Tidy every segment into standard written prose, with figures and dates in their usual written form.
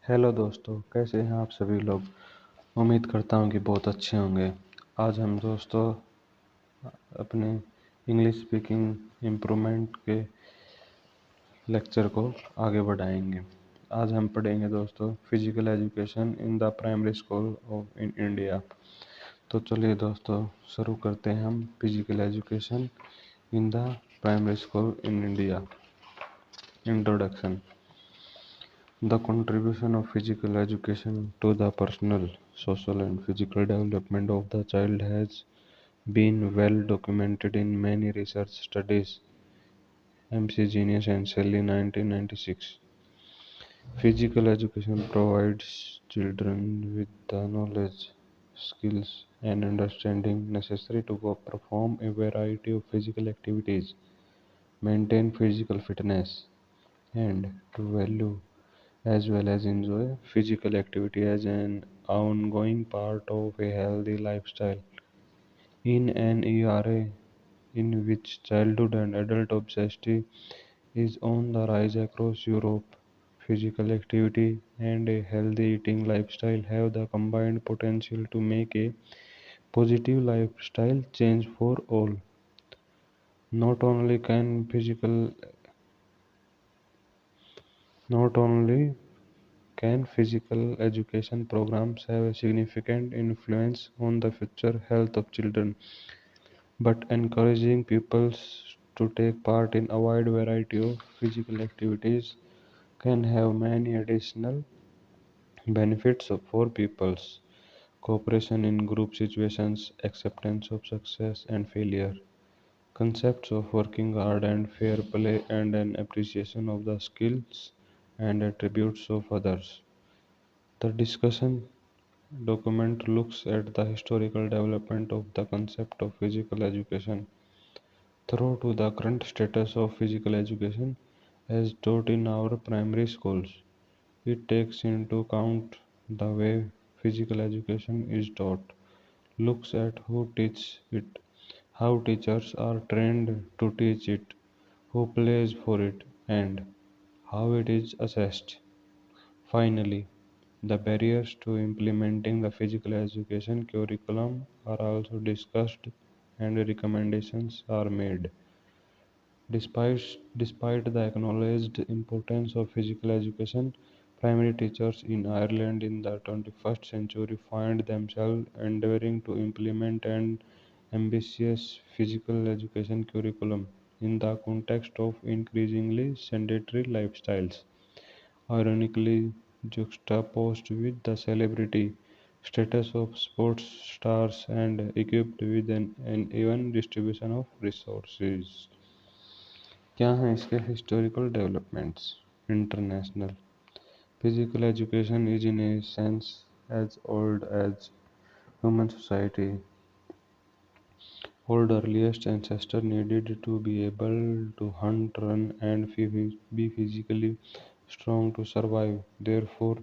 Hello दोस्तों, कैसे हैं आप सभी लोग। उम्मीद करता हूं कि बहुत अच्छे होंगे। आज हम दोस्तों अपने इंग्लिश स्पीकिंग इम्प्रूवमेंट के लेक्चर को आगे बढ़ाएंगे। आज हम पढ़ेंगे दोस्तों physical education in the primary school of in India. तो चलिए दोस्तों शुरू करते हैं हम physical education in the primary school in India. Introduction. The contribution of physical education to the personal, social, and physical development of the child has been well documented in many research studies. MC Genius and Shelley 1996. Physical education provides children with the knowledge, skills, and understanding necessary to perform a variety of physical activities, maintain physical fitness, and to value as well as enjoy physical activity as an ongoing part of a healthy lifestyle. In an era in which childhood and adult obesity is on the rise across Europe, physical activity and a healthy eating lifestyle have the combined potential to make a positive lifestyle change for all. Not only can physical not only Can physical education programs have a significant influence on the future health of children, but encouraging pupils to take part in a wide variety of physical activities can have many additional benefits for pupils. Cooperation in group situations, acceptance of success and failure, concepts of working hard and fair play, and an appreciation of the skills and attributes of others. The discussion document looks at the historical development of the concept of physical education through to the current status of physical education as taught in our primary schools. It takes into account the way physical education is taught, looks at who teaches it, how teachers are trained to teach it, who pays for it, and how it is assessed. Finally, the barriers to implementing the physical education curriculum are also discussed and recommendations are made. Despite the acknowledged importance of physical education, primary teachers in Ireland in the 21st century find themselves endeavoring to implement an ambitious physical education curriculum in the context of increasingly sedentary lifestyles, ironically juxtaposed with the celebrity status of sports stars and equipped with an even distribution of resources. क्या हैं इसके historical developments? International. Physical education is in a sense as old as human society. Old earliest ancestors needed to be able to hunt, run, and be physically strong to survive. Therefore,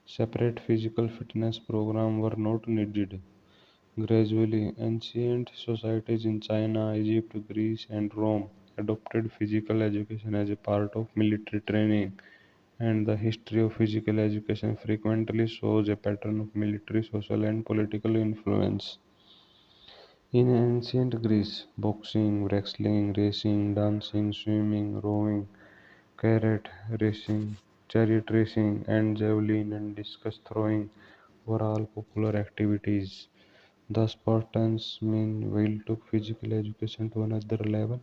separate physical fitness programs were not needed. Gradually, ancient societies in China, Egypt, Greece, and Rome adopted physical education as a part of military training, and the history of physical education frequently shows a pattern of military, social, and political influence. In ancient Greece, boxing, wrestling, racing, dancing, swimming, rowing, carrot racing, chariot racing, and javelin and discus throwing were all popular activities. The Spartans meanwhile took physical education to another level.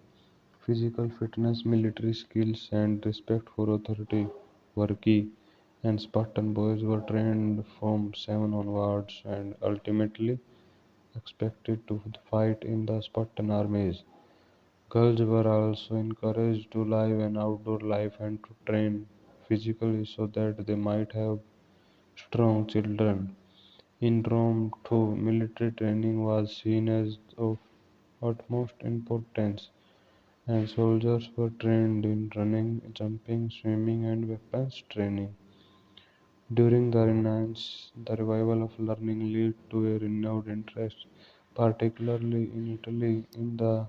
Physical fitness, military skills, and respect for authority were key, and Spartan boys were trained from 7 onwards and ultimately expected to fight in the Spartan armies. Girls were also encouraged to live an outdoor life and to train physically so that they might have strong children. In Rome, too, military training was seen as of utmost importance, and soldiers were trained in running, jumping, swimming, and weapons training. During the Renaissance, the revival of learning led to a renewed interest, particularly in Italy, in the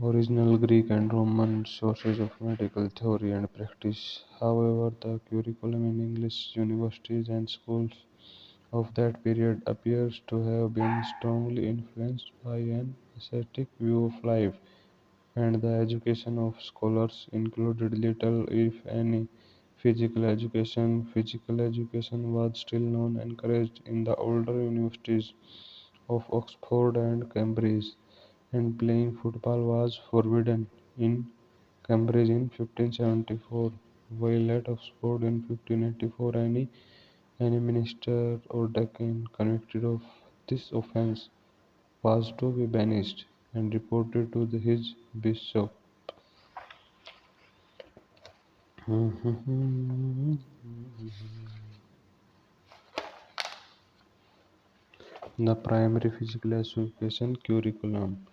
original Greek and Roman sources of medical theory and practice. However, the curriculum in English universities and schools of that period appears to have been strongly influenced by an ascetic view of life, and the education of scholars included little, if any, physical education. Physical education was still not encouraged in the older universities of Oxford and Cambridge, and playing football was forbidden in Cambridge in 1574, while at Oxford in 1584 any minister or deacon convicted of this offence was to be banished and reported to his bishop. The primary physical education curriculum.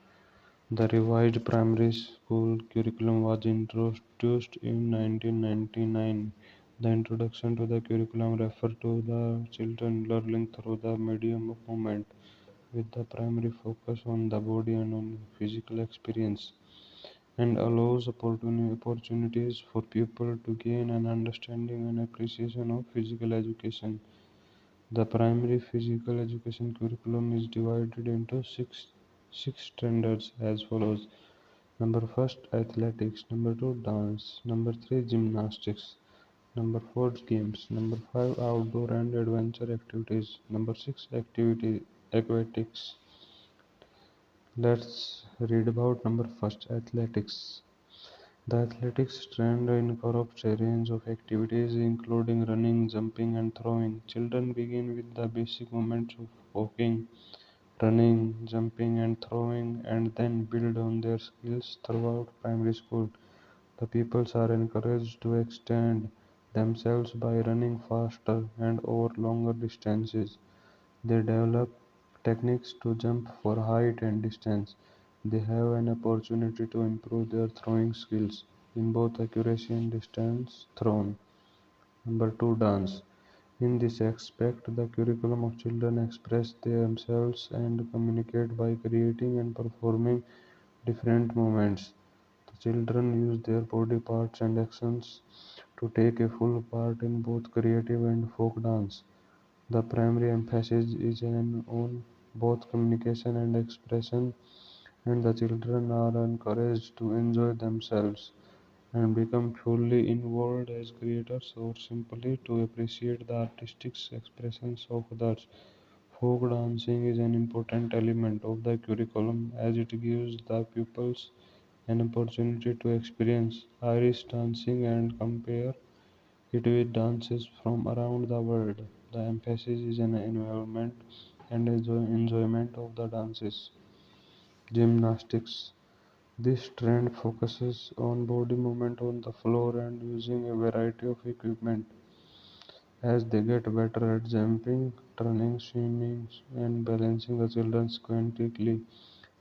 The revised primary school curriculum was introduced in 1999. The introduction to the curriculum referred to the children learning through the medium of movement, with the primary focus on the body and on physical experience, and allows opportunities for people to gain an understanding and appreciation of physical education. The primary physical education curriculum is divided into six standards as follows. Number first, athletics. Number two, dance. Number three, gymnastics. Number four, games. Number five, outdoor and adventure activities. Number six, activity aquatics. Let's read about number first, athletics. The athletics strand incorporates a range of activities including running, jumping, and throwing. Children begin with the basic movements of walking, running, jumping, and throwing, and then build on their skills throughout primary school. The pupils are encouraged to extend themselves by running faster and over longer distances. They develop techniques to jump for height and distance. They have an opportunity to improve their throwing skills in both accuracy and distance thrown. Number two, dance. In this aspect, the curriculum of children express themselves and communicate by creating and performing different movements. The children use their body parts and actions to take a full part in both creative and folk dance. The primary emphasis is on both communication and expression, and the children are encouraged to enjoy themselves and become fully involved as creators or simply to appreciate the artistic expressions of others. Folk dancing is an important element of the curriculum as it gives the pupils an opportunity to experience Irish dancing and compare it with dances from around the world. The emphasis is on involvement and enjoyment of the dances. Gymnastics. This trend focuses on body movement on the floor and using a variety of equipment. As they get better at jumping, turning, swimming, and balancing, the children consequently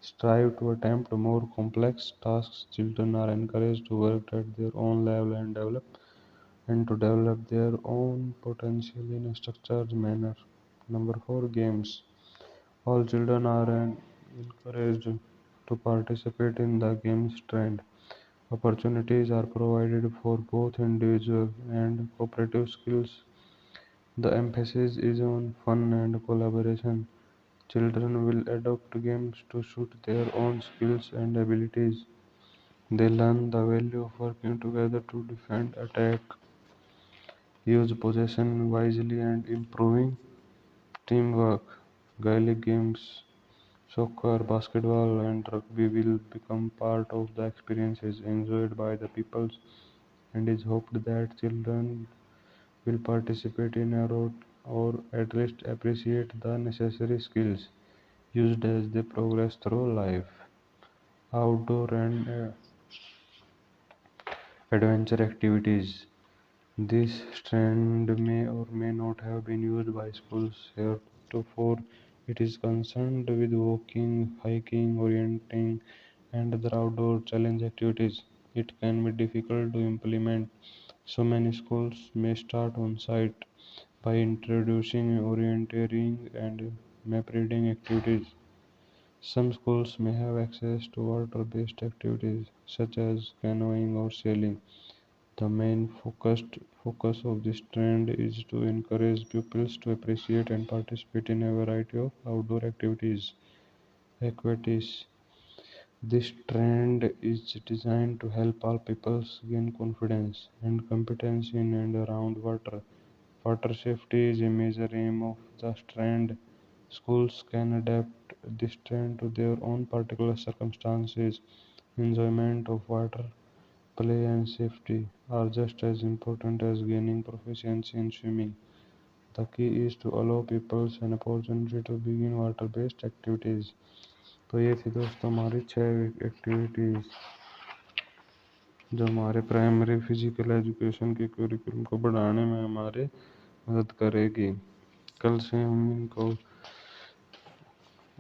strive to attempt more complex tasks. Children are encouraged to work at their own level and to develop their own potential in a structured manner. Number four, games. All children are encouraged to participate in the games trend. Opportunities are provided for both individual and cooperative skills. The emphasis is on fun and collaboration. Children will adopt games to suit their own skills and abilities. They learn the value of working together to defend, attack, use possession wisely, and improving teamwork. Gaelic games, soccer, basketball, and rugby will become part of the experiences enjoyed by the peoples, and is hoped that children will participate in a route or at least appreciate the necessary skills used as they progress through life. Outdoor and adventure activities. This trend may or may not have been used by schools heretofore. It is concerned with walking, hiking, orienting, and other outdoor challenge activities. It can be difficult to implement, so many schools may start on site by introducing orienteering and map reading activities. Some schools may have access to water-based activities such as canoeing or sailing. The main focus of this trend is to encourage pupils to appreciate and participate in a variety of outdoor activities. Equities. This trend is designed to help all pupils gain confidence and competence in and around water. Water safety is a major aim of the trend. Schools can adapt this trend to their own particular circumstances. Enjoyment of water, play, and safety are just as important as gaining proficiency in swimming. The key is to allow pupils an opportunity to begin water based activities. तो ये थी दोस्तों हमारी 6 activities जो हमारे primary physical education के curriculum को बढ़ाने में हमारे मदद करेगी। कल से हम इनको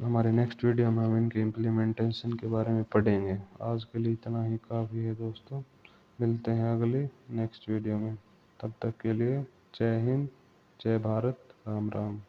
हमारे नेक्स्ट वीडियो में हम इनके इम्प्लीमेंटेशन के बारे में पढ़ेंगे। आज के लिए इतना ही काफ़ी है दोस्तों, मिलते हैं अगली नेक्स्ट वीडियो में। तब तक के लिए जय हिंद, जय भारत, राम राम।